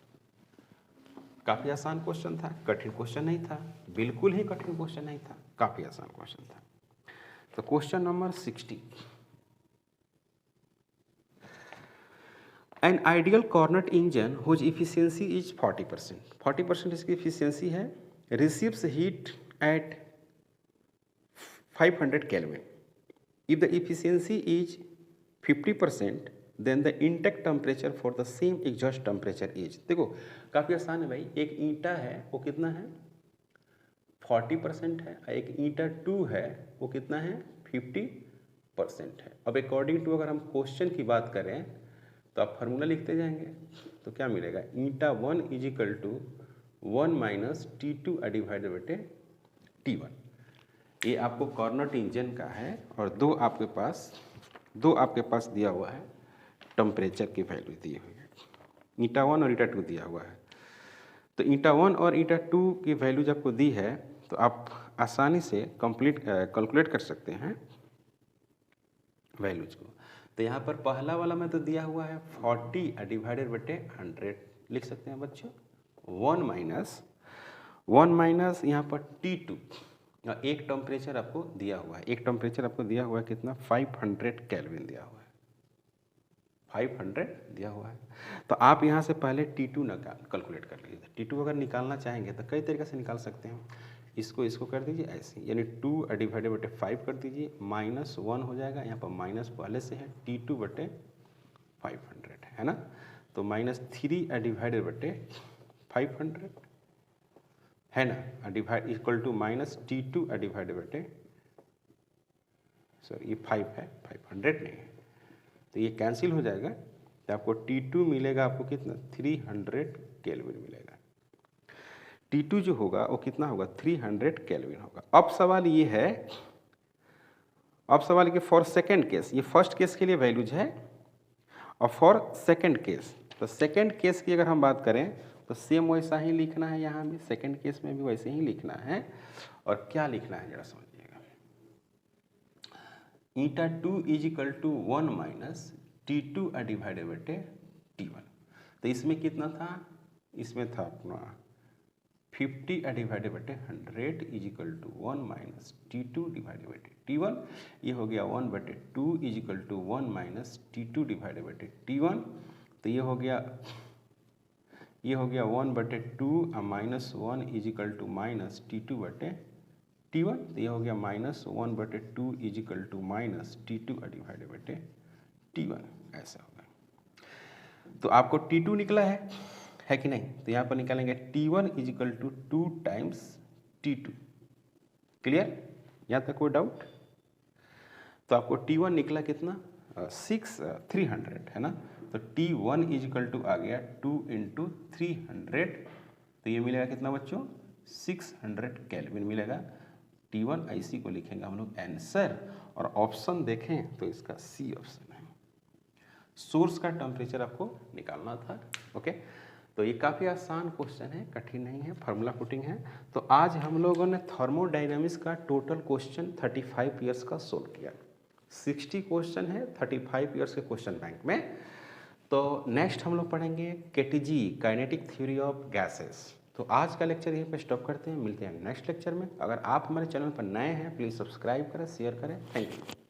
काफ़ी आसान क्वेश्चन था, कठिन क्वेश्चन नहीं था, बिल्कुल ही कठिन क्वेश्चन नहीं था, काफ़ी आसान क्वेश्चन था। तो question number 60, an ideal Carnot engine whose efficiency is 40%, 40% इसकी इफिशियंसी है, receives heat at 500 Kelvin. If the efficiency is 50%, then the intake temperature for the same exhaust temperature is, देखो काफ़ी आसान है भाई। एक ईंटा है वो कितना है, 40% है, एक ईंटा 2 है वो कितना है, 50% है। अब अकॉर्डिंग टू अगर हम क्वेश्चन की बात करें तो आप फार्मूला लिखते जाएंगे तो क्या मिलेगा, eta 1 is equal to 1 minus T2 divided बटे T1। ये आपको कॉर्नेट इंजन का है और दो आपके पास दिया हुआ है, टेम्परेचर की वैल्यू दी हुई है, ईटा 1 और ईटा 2 दिया हुआ है। तो ईटा 1 और ईटा 2 की वैल्यू जब आपको दी है तो आप आसानी से कैलकुलेट कर सकते हैं वैल्यूज को। तो यहाँ पर पहला वाला में तो दिया हुआ है 40 डिवाइडेड बटे 100, लिख सकते हैं बच्चों। 1 माइनस यहाँ पर T2, एक टेम्परेचर आपको दिया हुआ है, एक टेम्परेचर आपको दिया हुआ है कितना, 500 केल्विन दिया हुआ है, 500 दिया हुआ है। तो आप यहाँ से पहले T2 कैलकुलेट कर लीजिए। T2 अगर निकालना चाहेंगे तो कई तरीके से निकाल सकते हैं। इसको कर दीजिए ऐसे, यानी 2 डिवाइडेड बटे 5 कर दीजिए, -1 हो जाएगा, यहाँ पर माइनस पहले से है, T2 बटे 500 है ना, तो -3 डिवाइडेड बटे 500 है ना, divide equal to minus T2 divided बटे, सॉरी ये 5 है, 500 नहीं है, तो ये कैंसिल हो जाएगा। तो आपको T2 मिलेगा, आपको कितना, 300 केल्विन मिलेगा। T2 जो होगा वो कितना होगा, 300 केल्विन होगा। अब सवाल ये है, कि फॉर सेकेंड केस, ये फर्स्ट केस के लिए वैल्यूज है और फॉर सेकेंड केस, तो सेकेंड केस की अगर हम बात करें तो सेम वैसा ही लिखना है, यहाँ भी सेकेंड केस में भी वैसे ही लिखना है। और क्या लिखना है जरा समझिएगा, eta 2 is equal to 1 minus T2 divided बटे T1। तो इसमें कितना था, इसमें था अपना 50 डिवाइडेड बटे 100 is equal to 1 minus T2 divided बटे T1। ये हो गया 1 बटे 2 is equal to 1 minus T2 divided बटे T1। तो ये हो गया 1 बटे 2 -1 is equal to minus T2 बटे T1, तो ये हो गया -1/2 is equal to -T2 divided by T1, ऐसा होगा। तो आपको T2 निकला है कि नहीं? तो यहाँ पर निकालेंगे T1 is equal to 2 times T2। Clear? यहाँ तक कोई डाउट? तो आपको T1 निकला कितना? 300 है ना। तो T1 इज इक्वल टू आ गया 2 × 300, तो ये मिलेगा कितना बच्चों? 600 केल्विन मिलेगा। T1 IC को लिखेंगे हम लोग आंसर, और ऑप्शन देखें तो इसका सी ऑप्शन है। सोर्स का टेम्परेचर आपको निकालना था। ओके, तो ये काफ़ी आसान क्वेश्चन है, कठिन नहीं है, फार्मूला पुटिंग है। तो आज हम लोगों ने थर्मोडायनामिक्स का टोटल क्वेश्चन 35 ईयर्स का सोल्व किया। 60 क्वेश्चन है 35 ईयर्स के क्वेश्चन बैंक में। तो नेक्स्ट हम लोग पढ़ेंगे KTG, kinetic theory of gases. तो आज का लेक्चर यहीं पे स्टॉप करते हैं, मिलते हैं नेक्स्ट लेक्चर में। अगर आप हमारे चैनल पर नए हैं प्लीज़ सब्सक्राइब करें, शेयर करें। Thank you.